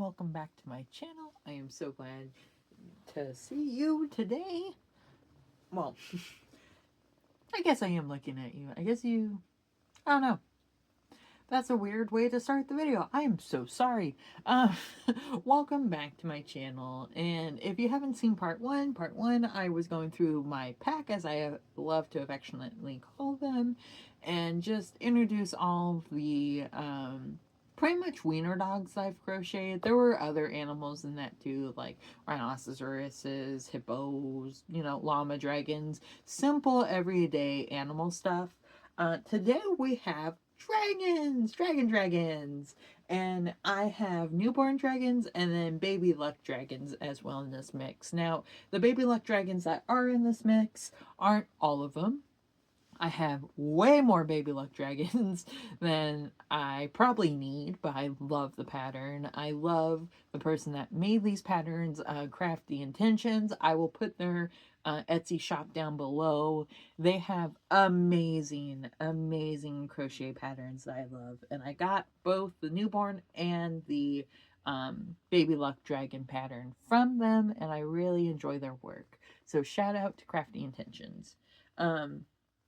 welcome back to my channel. I am so glad to see you today. Well, I guess I am looking at you. I don't know. That's a weird way to start the video. I am so sorry. Uh, Welcome back to my channel. And if you haven't seen part one, I was going through my pack, as I love to affectionately call them, and just introduce all of the pretty much wiener dogs I've crocheted. There were other animals in that too, like rhinoceroses, hippos, llama dragons, simple everyday animal stuff. Today we have dragons, and I have newborn dragons and then baby luck dragons as well in this mix. Now, the baby luck dragons that are in this mix aren't all of them. I have way more baby luck dragons than I probably need, but I love the pattern. I love the person that made these patterns, Crafty Intentions. I will put their Etsy shop down below. They have amazing crochet patterns that I love, and I got both the newborn and the baby luck dragon pattern from them, and I really enjoy their work. So shout out to Crafty Intentions.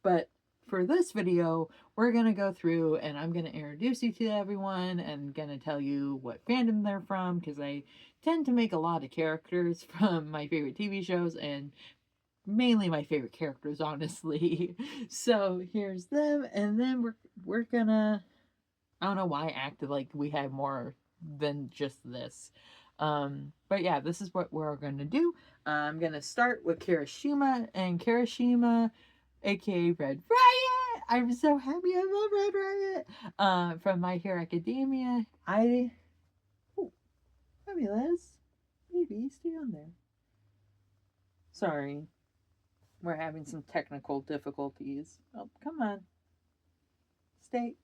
But for this video, we're going to go through and I'm going to introduce you to everyone and going to tell you what fandom they're from, because I tend to make a lot of characters from my favorite TV shows and mainly my favorite characters, honestly. So here's them, and then we're gonna, I don't know why I acted like we had more than just this. But yeah, this is what we're gonna do. I'm gonna start with Kirishima, and Kirishima, aka Red Riot. I'm so happy I love Red Riot. From My Hero Academia. Oh, fabulous. Baby, stay on there. Sorry. We're having some technical difficulties. Oh, come on. Stay.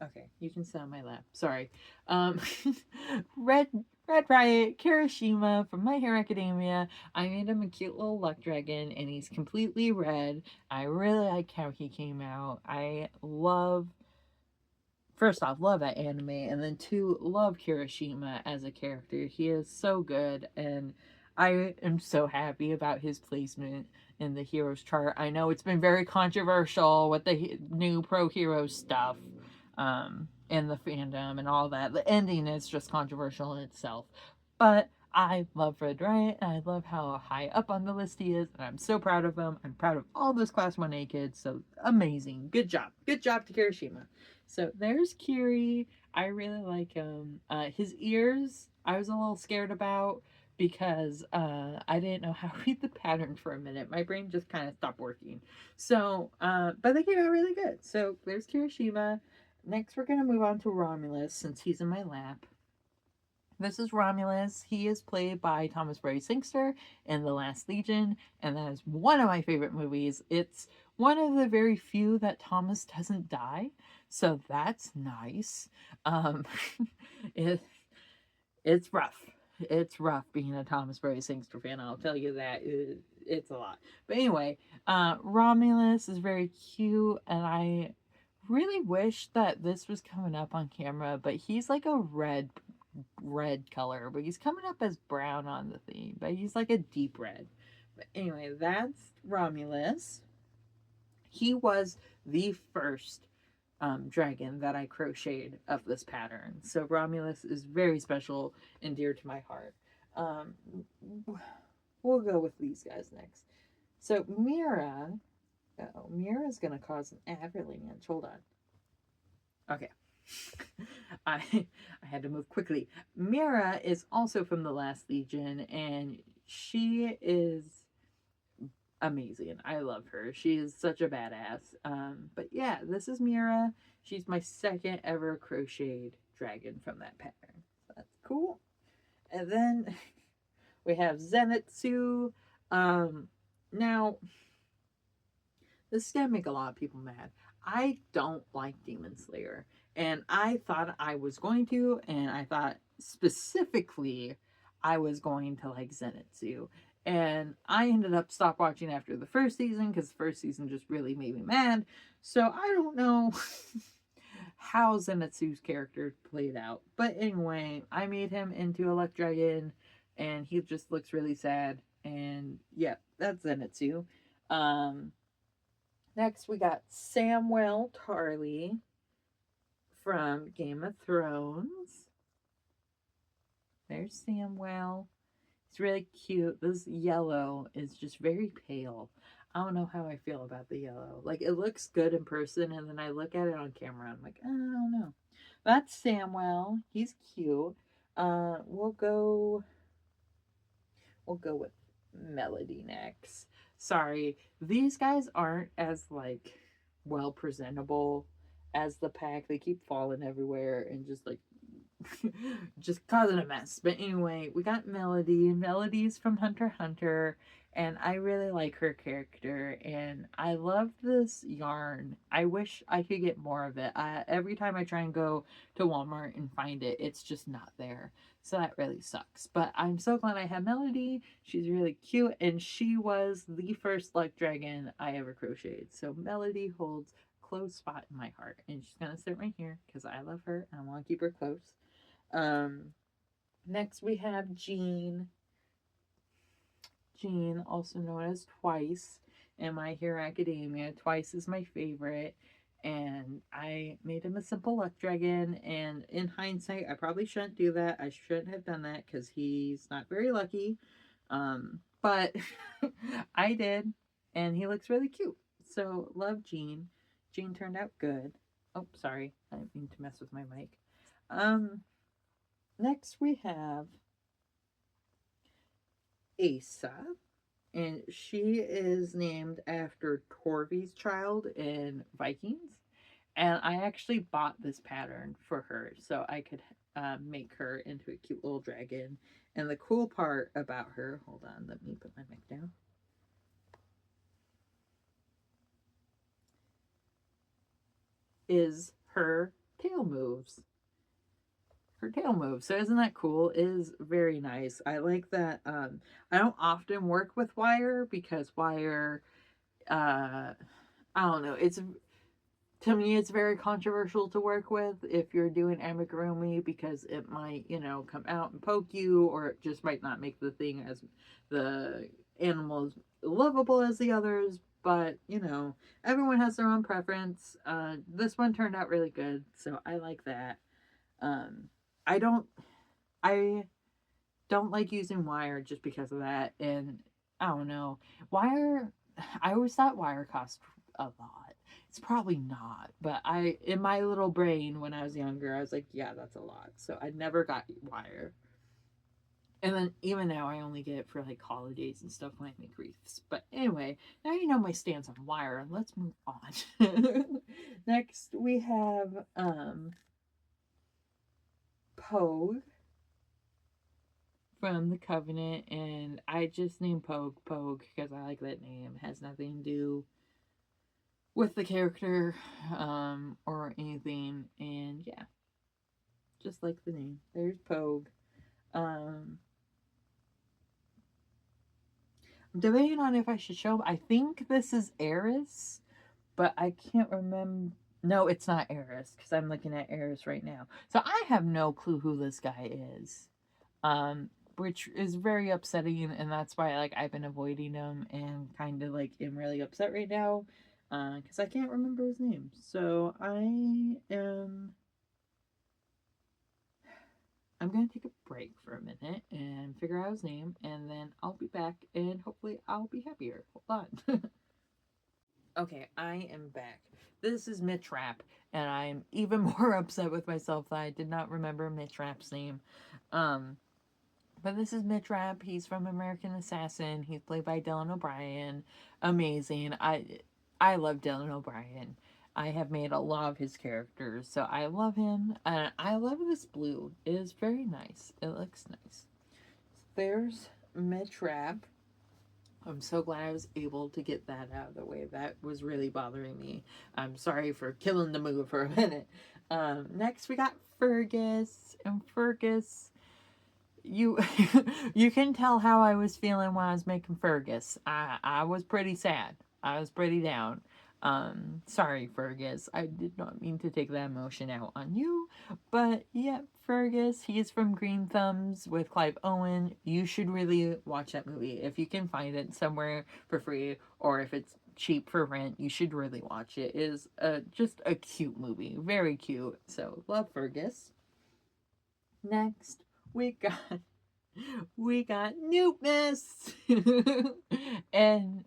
Okay, you can sit on my lap. Sorry. Red Riot, Kirishima from My Hero Academia. I made him a cute little luck dragon, and he's completely red. I really like how he came out. First off, love that anime, and then two, love Kirishima as a character. He is so good, and I am so happy about his placement in the Heroes chart. I know it's been very controversial with the new Pro Heroes stuff in the fandom and all that. The ending is just controversial in itself. But I love Red Riot, and I love how high up on the list he is, and I'm so proud of him. I'm proud of all those Class 1A kids, so amazing. Good job. Good job to Kirishima. So there's Kiri. I really like him. His ears, I was a little scared about because I didn't know how to read the pattern for a minute. My brain just kind of stopped working. So, but they came out really good. So there's Kirishima. Next, we're going to move on to Romulus, since he's in my lap. This is Romulus. He is played by Thomas Brodie Sangster in The Last Legion, and that is one of my favorite movies. It's one of the very few that Thomas doesn't die, so that's nice. It's rough. It's rough being a Thomas Brodie Sangster fan, I'll tell you that. It's a lot. But anyway, Romulus is very cute, and I really wish that this was coming up on camera, but he's like a red color, but he's coming up as brown on the theme, but he's like a deep red. But anyway, that's Romulus. He was the first dragon that I crocheted of this pattern, so Romulus is very special and dear to my heart. We'll go with these guys next. So Mira, Mira's gonna cause an avalanche. Hold on. Okay. I had to move quickly. Mira is also from The Last Legion, and she is amazing. I love her. She is such a badass. But yeah, this is Mira. She's my second ever crocheted dragon from that pattern. So that's cool. And then we have Zenitsu. Now, this is gonna make a lot of people mad. I don't like Demon Slayer, and I thought I was going to, and I thought specifically I was going to like Zenitsu, and I ended up stop watching after the first season because the first season just really made me mad. So I don't know how Zenitsu's character played out. But anyway, I made him into a luck dragon, and he just looks really sad. And yeah, that's Zenitsu. Um, Next, we got Samwell Tarly from Game of Thrones. There's Samwell. It's really cute. This yellow is just very pale. I don't know how I feel about the yellow. Like, it looks good in person, and then I look at it on camera. I'm like, I don't know. That's Samwell. He's cute. We'll go with Melody next. Sorry, these guys aren't as like well presentable as the pack. They keep falling everywhere and just like just causing a mess. But anyway, we got Melody. Melody's from Hunter x Hunter, and I really like her character, and I love this yarn. I wish I could get more of it. Every time I try and go to Walmart and find it, it's just not there. So that really sucks. But I'm so glad I have Melody. She's really cute, and she was the first luck dragon I ever crocheted. So Melody holds close spot in my heart, and she's gonna sit right here because I love her and I want to keep her close. Next we have Jean. Jean, also known as Twice in My Hero Academia. Twice is my favorite, and I made him a simple luck dragon, and in hindsight, I probably shouldn't do that. I shouldn't have done that because he's not very lucky. But I did, and he looks really cute. So, love Jean. Jean turned out good. Oh, sorry. I didn't mean to mess with my mic. Next we have Asa, and she is named after Torvi's child in Vikings. And I actually bought this pattern for her so I could make her into a cute little dragon. And the cool part about her, hold on, let me put my mic down. Is her tail moves. Her tail moves. So isn't that cool? It is very nice. I like that. I don't often work with wire because wire, I don't know. It's, to me, it's very controversial to work with if you're doing amigurumi because it might, come out and poke you, or it just might not make the thing as the animal as lovable as the others. But everyone has their own preference. This one turned out really good, so I like that. I don't like using wire just because of that, and I don't know. Wire, I always thought wire cost a lot. It's probably not, but in my little brain when I was younger, I was like, yeah, that's a lot. So I never got wire. And then even now I only get it for like holidays and stuff when I make wreaths. But anyway, now you know my stance on wire. Let's move on. Next we have Pogue from the Covenant, and I just named Pogue because I like that name. It has nothing to do with the character or anything, and yeah, just like the name. There's Pogue. I'm debating on if I should show him. I think this is Eris, but I can't remember. No, it's not Eris because I'm looking at Eris right now. So I have no clue who this guy is. Which is very upsetting, and that's why I've been avoiding him and kind of am really upset right now because I can't remember his name. So I'm gonna take a break for a minute and figure out his name, and then I'll be back, and hopefully I'll be happier. Hold on. Okay, I am back. This is Mitch Rapp, and I'm even more upset with myself that I did not remember Mitch Rapp's name. But this is Mitch Rapp. He's from American Assassin. He's played by Dylan O'Brien. Amazing. I love Dylan O'Brien. I have made a lot of his characters, so I love him. And I love this blue. It is very nice. It looks nice. There's Mitch Rapp. I'm so glad I was able to get that out of the way. That was really bothering me. I'm sorry for killing the mood for a minute. Next, we got Fergus. And Fergus, you you can tell how I was feeling when I was making Fergus. I was pretty sad. I was pretty down. Sorry, Fergus. I did not mean to take that emotion out on you. But yeah, Fergus, he's from Green Thumbs with Clive Owen. You should really watch that movie. If you can find it somewhere for free or if it's cheap for rent, you should really watch it. It is just a cute movie. Very cute. So, love Fergus. Next, we got Newtness. And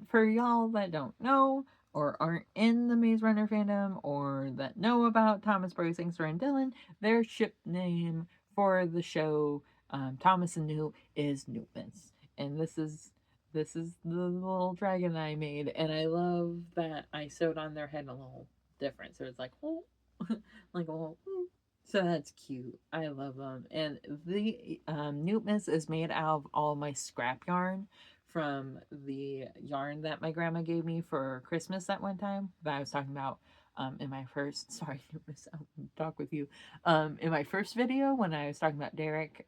for y'all that don't know or aren't in the Maze Runner fandom or that know about Thomas Brody Sangster and Dylan, their ship name for the show Thomas and Newt is Newtness. And this is the little dragon I made, and I love that I sewed on their head a little different. So it's like, oh, like a little. So that's cute. I love them. And the Newtmas is made out of all my scrap yarn from the yarn that my grandma gave me for Christmas that one time that I was talking about in my first, sorry, Newtmas, I'll talk with you. In my first video when I was talking about Derek,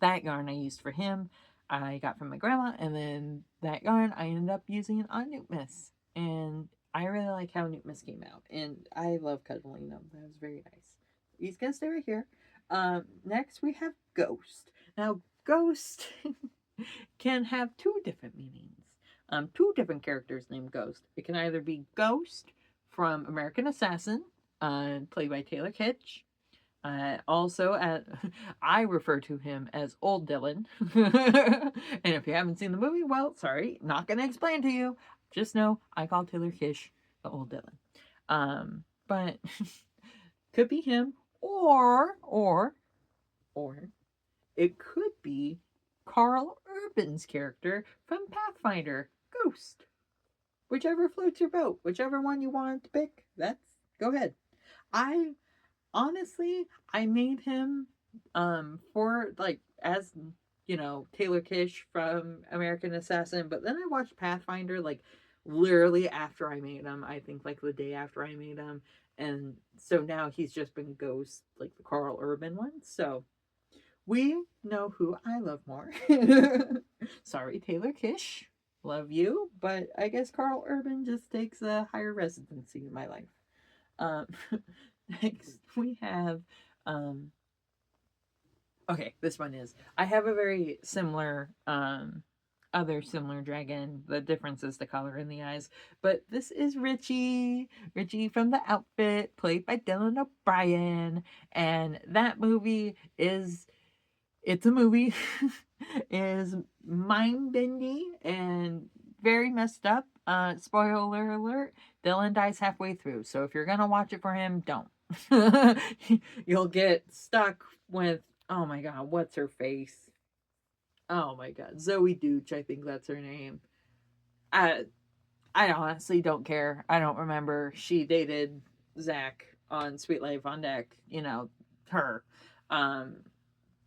that yarn I used for him, I got from my grandma, and then that yarn I ended up using on Newtmas. And I really like how Newtmas came out, and I love cuddling them. That was very nice. He's gonna stay right here. Next we have Ghost. Now, Ghost can have two different meanings. Two different characters named Ghost. It can either be Ghost from American Assassin, played by Taylor Kitsch. Also, I refer to him as Old Dylan. And if you haven't seen the movie, well, sorry, not gonna explain to you. Just know I call Taylor Kish the Old Dylan. But could be him, or it could be Carl Urban's character from Pathfinder, Ghost. Whichever floats your boat, whichever one you want to pick, that's go ahead. I honestly, I made him for like as Taylor Kish from American Assassin, but then I watched Pathfinder like literally after I made him. I think like the day after I made him, and so now he's just been Ghost, like the Carl Urban one. So we know who I love more. Sorry, Taylor Kish, love you, but I guess Carl Urban just takes a higher residency in my life. Um, Next, we have. Okay, this one is. I have a very similar, other similar dragon. The difference is the color in the eyes. But this is Richie. Richie from The Outfit, played by Dylan O'Brien. And that movie is. It's a movie. Is mind bending and very messed up. Spoiler alert: Dylan dies halfway through. So if you're gonna watch it for him, don't. You'll get stuck with, oh my god, what's her face? Oh my god, Zoe Dooch, I think that's her name. I I honestly don't care. I don't remember. She dated Zach on Sweet Life on Deck. Her. Um,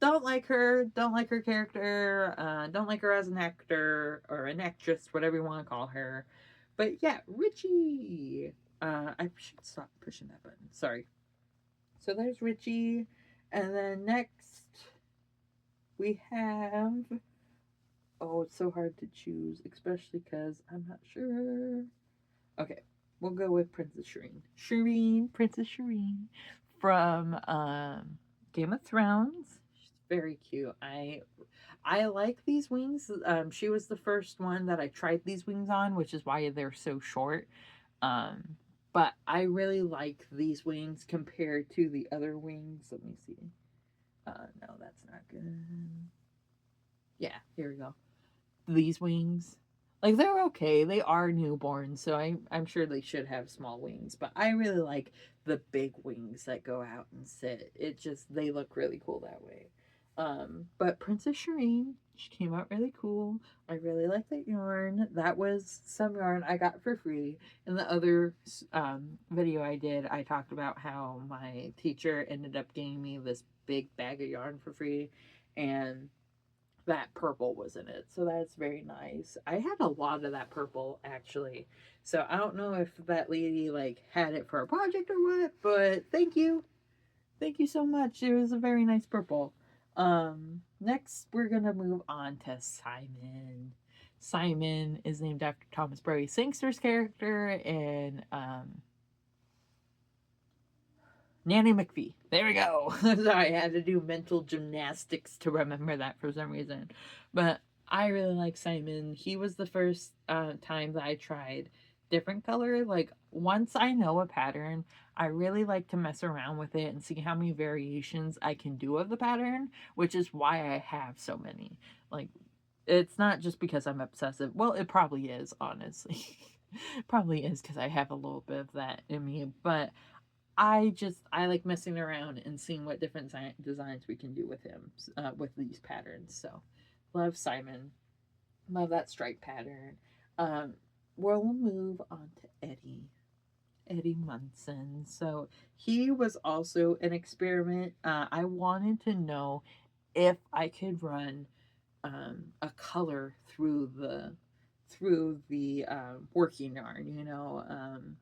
don't like her. Don't like her character. Don't like her as an actor or an actress, whatever you want to call her. But yeah, Richie. I should stop pushing that button. Sorry. So there's Richie. And then next we have. Oh, it's so hard to choose, especially because I'm not sure. Okay, we'll go with Princess Shireen. Princess Shireen from Game of Thrones. She's very cute. I like these wings. She was the first one that I tried these wings on, which is why they're so short. But I really like these wings compared to the other wings. Let me see. No, that's not good. Yeah, here we go. These wings, like, they're okay. They are newborns, so I'm sure they should have small wings. But I really like the big wings that go out and sit. They look really cool that way. But Princess Shireen, she came out really cool. I really like that yarn. That was some yarn I got for free. In the other video I did, I talked about how my teacher ended up getting me this big bag of yarn for free, and that purple was in it. So that's very nice. I had a lot of that purple actually. So I don't know if that lady like had it for a project or what, but thank you. Thank you so much. It was a very nice purple. Next we're gonna move on to Simon. Simon is named after Thomas Brody Sangster's character in Nanny McPhee. There we go. Sorry, I had to do mental gymnastics to remember that for some reason. But I really like Simon. He was the first time that I tried different color. Like, once I know a pattern, I really like to mess around with it and see how many variations I can do of the pattern, which is why I have so many. Like, it's not just because I'm obsessive. Well, it probably is, honestly. Probably is because I have a little bit of that in me. But I like messing around and seeing what different designs we can do with him, with these patterns. So, love Simon. Love that stripe pattern. Um, we'll move on to Eddie. Eddie Munson. So he was also an experiment. I wanted to know if I could run a color through the working yarn.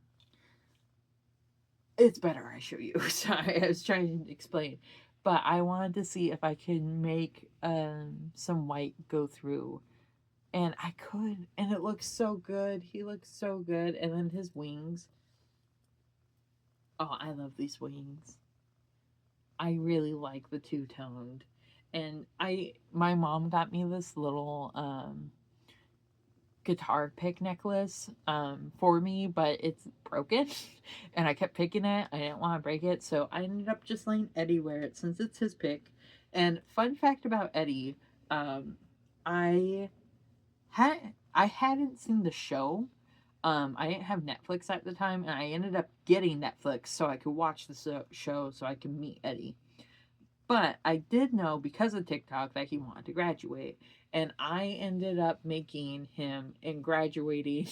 It's better I show you. Sorry, I was trying to explain. But I wanted to see if I could make some white go through. And I could. And it looks so good. He looks so good. And then his wings. Oh, I love these wings. I really like the two-toned. And my mom got me this little guitar pick necklace for me, but it's broken and I kept picking it. I didn't want to break it, so I ended up just letting Eddie wear it since it's his pick. And fun fact about Eddie, um I I hadn't seen the show. I didn't have Netflix at the time, and I ended up getting Netflix so I could watch the show so I could meet Eddie. But I did know because of TikTok that he wanted to graduate. And I ended up making him and graduating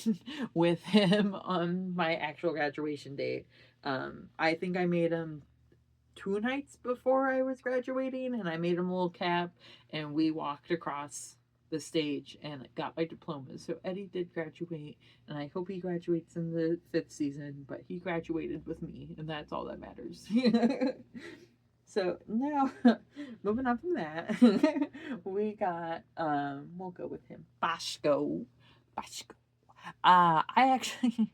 with him on my actual graduation date. I think I made him 2 nights before I was graduating, and I made him a little cap, and we walked across the stage and got my diploma. So Eddie did graduate, and I hope he graduates in the 5th season, but he graduated with me, and that's all that matters. So now, moving on from that, we got we'll go with him, Boshko. Boshko. I actually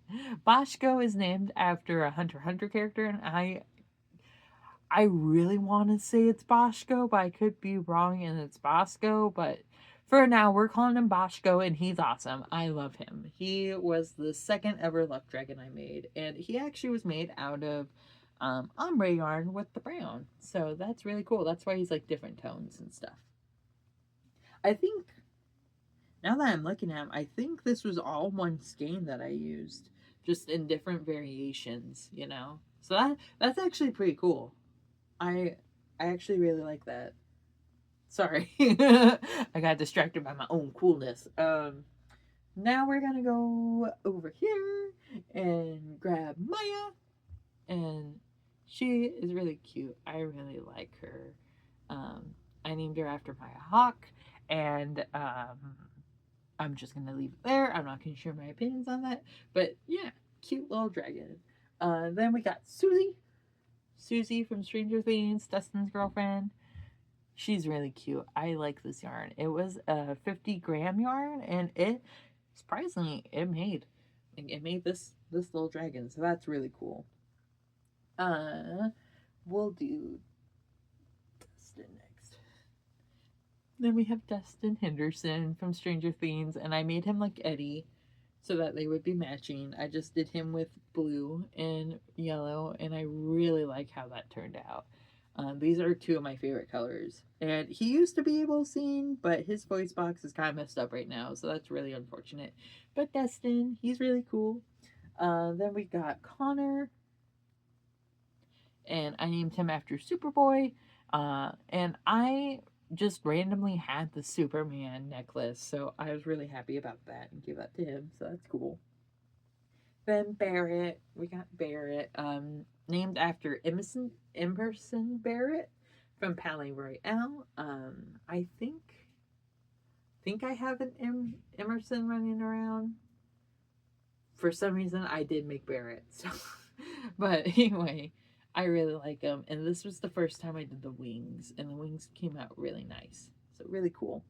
Boshko is named after a Hunter x Hunter character, and I really want to say it's Boshko, but I could be wrong, and it's Bosco. But for now, we're calling him Boshko, and he's awesome. I love him. He was the second ever luck dragon I made, and he actually was made out of ombre yarn with the brown. So that's really cool. That's why he's like different tones and stuff. I think now that I'm looking at him, I think this was all one skein that I used, just in different variations. So that's actually pretty cool. I I actually really like that. Sorry. I got distracted by my own coolness. Now we're gonna go over here and grab Maya, and she is really cute. I really like her. I named her after Maya Hawk, and I'm just gonna leave it there. I'm not gonna share my opinions on that, but yeah, cute little dragon. Then we got Susie. Susie from Stranger Things, Dustin's girlfriend. She's really cute. I like this yarn. It was a 50-gram yarn, and it surprisingly it made this little dragon. So that's really cool. We'll do Dustin next. Then we have Dustin Henderson from Stranger Things, and I made him like Eddie so that they would be matching. I just did him with blue and yellow, and I really like how that turned out. These are two of my favorite colors. And he used to be able to sing, but his voice box is kind of messed up right now, so that's really unfortunate. But Dustin, he's really cool. Then we got Connor, and I named him after Superboy. And I just randomly had the Superman necklace, so I was really happy about that and give that to him, so that's cool. Then Barrett, we got Barrett, named after Emerson Barrett from Palais Royale. I think I have an Emerson running around. For some reason, I did make Barrett, so but anyway, I really like him, and this was the first time I did the wings, and the wings came out really nice, so really cool.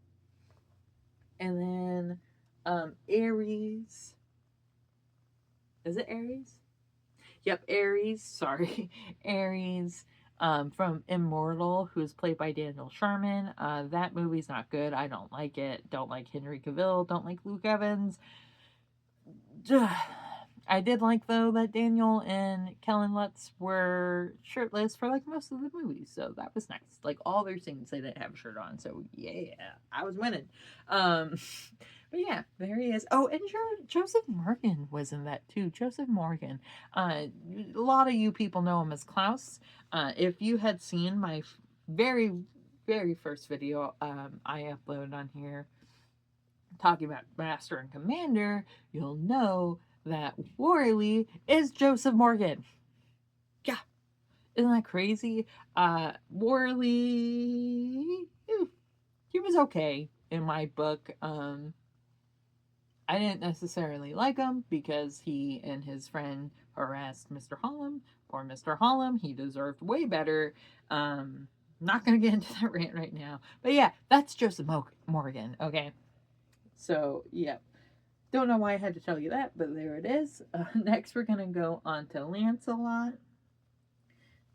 And then Aries. Is it Aries? Yep, Aries. Sorry, Aries. From Immortal, who is played by Daniel Sharman. That movie's not good. I don't like it. Don't like Henry Cavill. Don't like Luke Evans. I did like though that Daniel and Kellen Lutz were shirtless for like most of the movies, so that was nice. Like all their scenes, they didn't have a shirt on, so yeah, I was winning. Um, but yeah, there he is. Oh, and Joseph Morgan was in that too. Joseph Morgan. A lot of you people know him as Klaus. If you had seen my very very first video I uploaded on here talking about Master and Commander, you'll know that Worley is Joseph Morgan. Yeah, isn't that crazy? Worley, he was okay in my book. I didn't necessarily like him because he and his friend harassed Mr. Hollum. Poor Mr. Hollum, he deserved way better. Not gonna get into that rant right now, but yeah, that's Joseph Morgan. Okay, so yeah. Don't know why I had to tell you that, but there it is. Next, we're going to go on to Lancelot,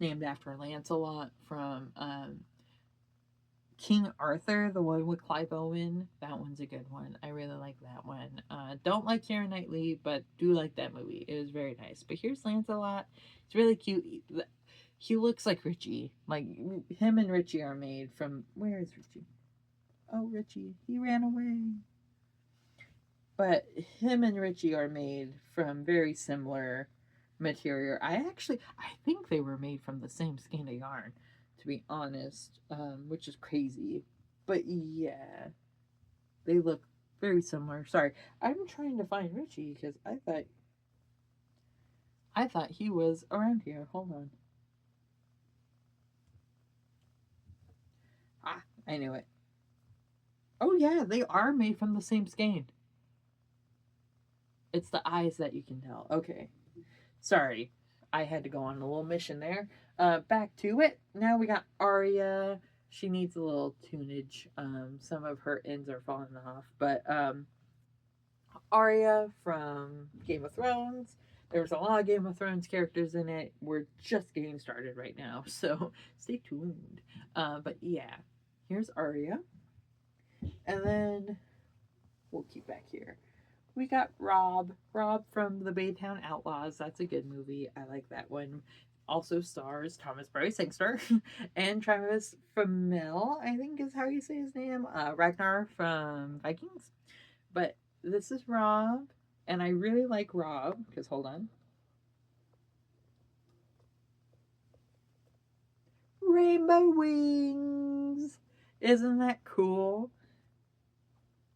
named after Lancelot from King Arthur, the one with Clive Owen. That one's a good one. I really like that one. Don't like Keira Knightley, but do like that movie. It was very nice. But here's Lancelot. It's really cute. He looks like Richie. Like, him and Richie are made from... Where is Richie? Oh, Richie. He ran away. But him and Richie are made from very similar material. I think they were made from the same skein of yarn, to be honest, which is crazy. But yeah, they look very similar. Sorry, I'm trying to find Richie because I thought he was around here. Hold on. Ah, I knew it. Oh yeah, they are made from the same skein. It's the eyes that you can tell. Okay. Sorry. I had to go on a little mission there. Back to it. Now we got Arya. She needs a little tunage. Some of her ends are falling off. But Arya from Game of Thrones. There's a lot of Game of Thrones characters in it. We're just getting started right now. So stay tuned. But yeah. Here's Arya. And then we'll keep back here. We got Rob from the Baytown Outlaws. That's a good movie. I like that one. Also stars Thomas Bryce Sangster and Travis Fimmel, I think is how you say his name. Ragnar from Vikings. But this is Rob, and I really like Rob because hold on. Rainbow wings. Isn't that cool?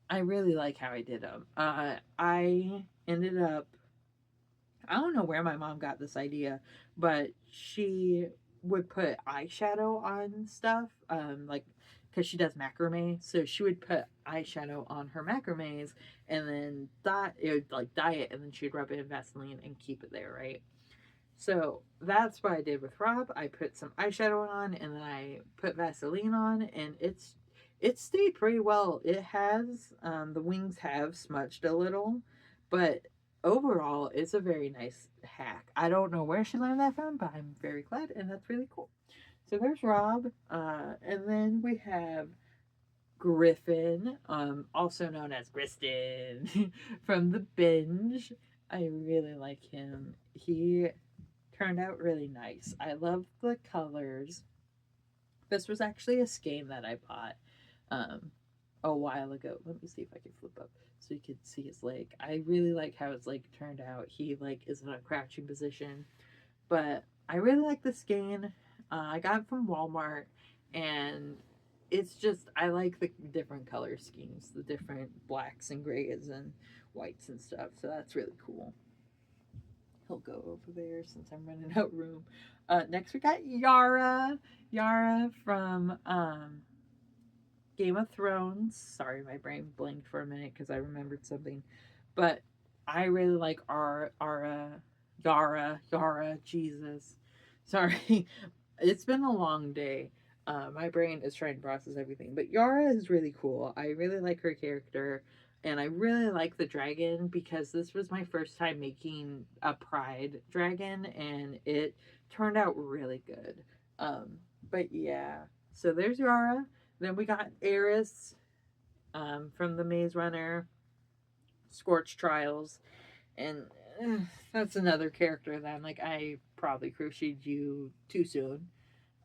I really like how I did them. I ended up, I don't know where my mom got this idea, but she would put eyeshadow on stuff, like, because she does macrame, so she would put eyeshadow on her macrames and then it would like dye it, and then she'd rub it in Vaseline and keep it there, right? So that's what I did with Rob. I put some eyeshadow on and then I put Vaseline on, and it stayed pretty well. It has the wings have smudged a little, but overall it's a very nice hack. I don't know where she learned that from, but I'm very glad, and that's really cool. So there's Rob, and then we have Griffin, also known as Griston from The Binge. I really like him. He turned out really nice. I love the colors. This was actually a skein that I bought a while ago. Let me see if I can flip up so you can see his leg. I really like how his leg turned out. He like is in a crouching position, but I really like the skein. I got it from Walmart, and it's just I like the different color schemes, the different blacks and grays and whites and stuff. So that's really cool. He'll go over there since I'm running out of room. Next we got Yara. Yara from Game of Thrones. Sorry, my brain blinked for a minute because I remembered something. But I really like Yara, Jesus. Sorry. It's been a long day. My brain is trying to process everything. But Yara is really cool. I really like her character. And I really like the dragon because this was my first time making a pride dragon and it turned out really good. Um, but yeah, so there's Yara. Then we got Eris from the Maze Runner, Scorch Trials, and that's another character that I'm like, I probably crocheted you too soon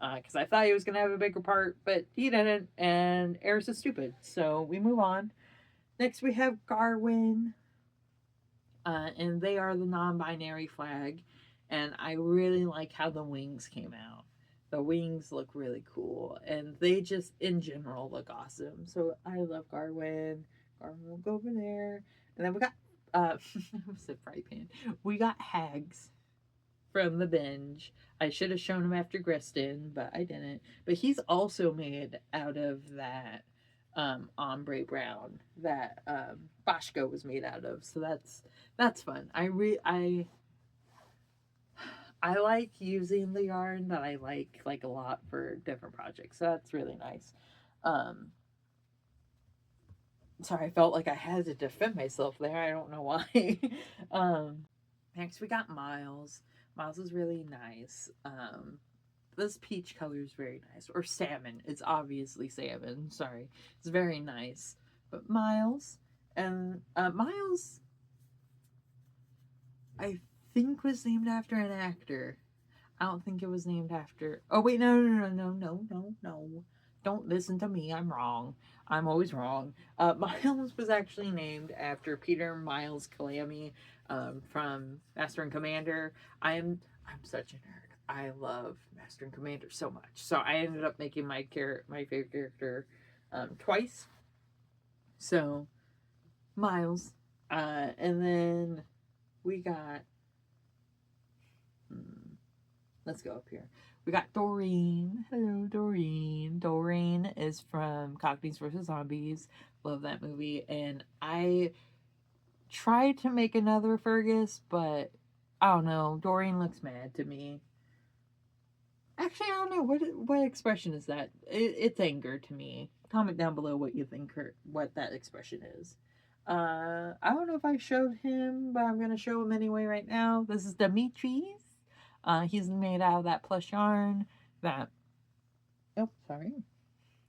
because I thought he was gonna have a bigger part, but he didn't, and Eris is stupid. So we move on. Next, we have Garwin, and they are the non-binary flag, and I really like how the wings came out. The wings look really cool, and they just, in general, look awesome. So I love Garwin. Garwin will go over there, and then we got I said fry pan. We got Hags from the binge. I should have shown him after Griston, but I didn't. But he's also made out of that ombre brown that Boschko was made out of. So that's fun. I like using the yarn that I like a lot for different projects. So that's really nice. Um Sorry, I felt like I had to defend myself there. I don't know why. um Next we got Miles. Miles is really nice. This peach color is very nice. Or salmon. It's obviously salmon. Sorry. It's very nice. But Miles, and Miles, I think was named after an actor. I don't think it was named after. Oh wait, no. Don't listen to me. I'm wrong. I'm always wrong. Miles was actually named after Peter Miles Calamy from Master and Commander. I'm such a nerd. I love Master and Commander so much. So I ended up making my favorite character twice. So Miles, and then we got. Let's go up here. We got Doreen. Hello, Doreen. Doreen is from Cockneys vs. Zombies. Love that movie. And I tried to make another Fergus, but I don't know. Doreen looks mad to me. Actually, I don't know. What expression is that? It's anger to me. Comment down below what you think what that expression is. I don't know if I showed him, but I'm going to show him anyway right now. This is Demetrius. He's made out of that plush yarn that, oh, sorry,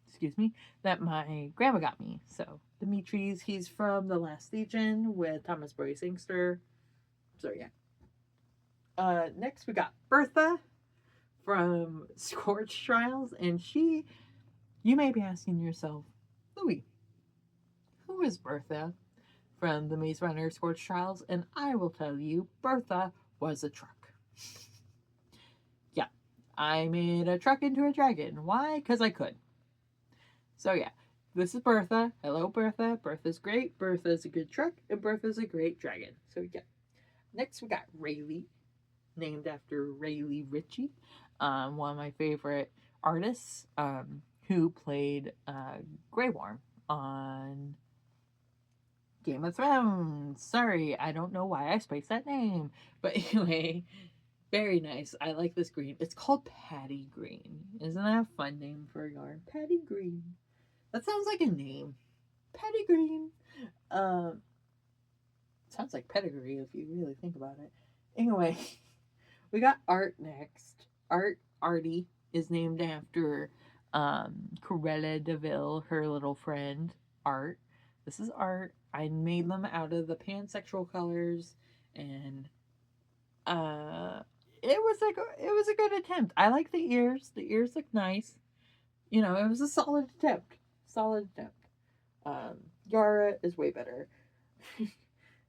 excuse me, that my grandma got me. So, Demetrius, he's from The Last Legion with Thomas Brody Sangster. So, yeah. Next, we got Bertha from Scorch Trials, and you may be asking yourself, Louis, who is Bertha from the Maze Runner Scorch Trials? And I will tell you, Bertha was a truck. Yeah, I made a truck into a dragon. Why? Because I could. So yeah, this is Bertha. Hello, Bertha. Bertha's great. Bertha's a good truck, and Bertha's a great dragon. So yeah. Next, we got Rayleigh, named after Rayleigh Ritchie, one of my favorite artists, who played Grey Worm on Game of Thrones. Sorry, I don't know why I spaced that name. But anyway, very nice. I like this green. It's called Patty Green. Isn't that a fun name for a yarn? Patty Green. That sounds like a name. Patty Green. Sounds like pedigree if you really think about it. Anyway, we got Art next. Artie is named after Corella DeVille, her little friend, Art. This is Art. I made them out of the pansexual colors, and it was a good attempt. I like the ears. The ears look nice. You know, it was a solid attempt. Solid attempt. Yara is way better.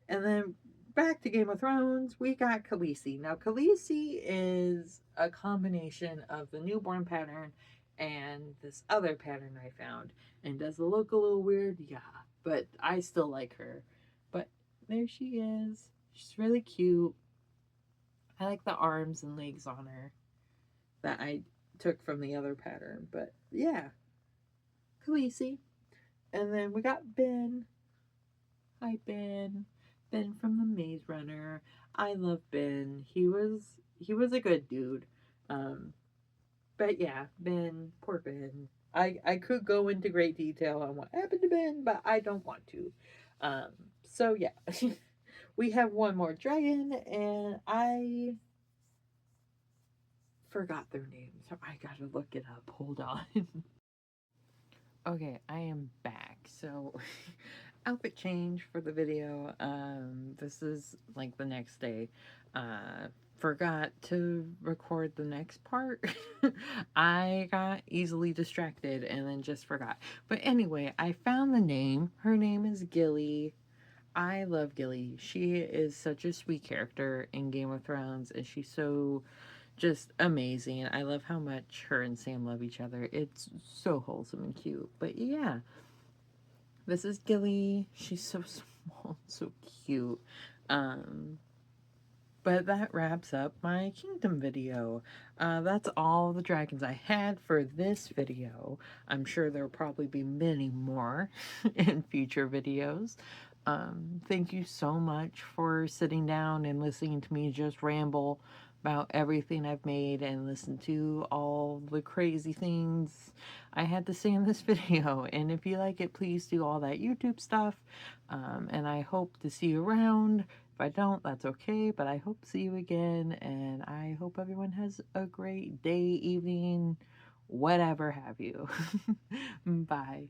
And then back to Game of Thrones, we got Khaleesi. Now, Khaleesi is a combination of the newborn pattern and this other pattern I found. And does it look a little weird? Yeah, but I still like her. But there she is. She's really cute. I like the arms and legs on her that I took from the other pattern. But yeah, Khaleesi. And then we got Ben. Hi, Ben. Ben from the Maze Runner. I love Ben. He was a good dude. But yeah, Ben, poor Ben. I could go into great detail on what happened to Ben, but I don't want to. So yeah, we have one more dragon, and I forgot their names. I gotta look it up. Hold on. Okay, I am back. So, outfit change for the video. This is like the next day. Forgot to record the next part. I got easily distracted and then just forgot. But anyway, I found the name. Her name is Gilly. I love Gilly. She is such a sweet character in Game of Thrones, and she's so just amazing. I love how much her and Sam love each other. It's so wholesome and cute. But yeah, this is Gilly. She's so small, so cute. Um, but that wraps up my kingdom video. That's all the dragons I had for this video. I'm sure there'll probably be many more in future videos. Thank you so much for sitting down and listening to me just ramble about everything I've made and listen to all the crazy things I had to say in this video. And if you like it, please do all that YouTube stuff. And I hope to see you around. If I don't, that's okay, but I hope to see you again, and I hope everyone has a great day, evening, whatever have you. Bye.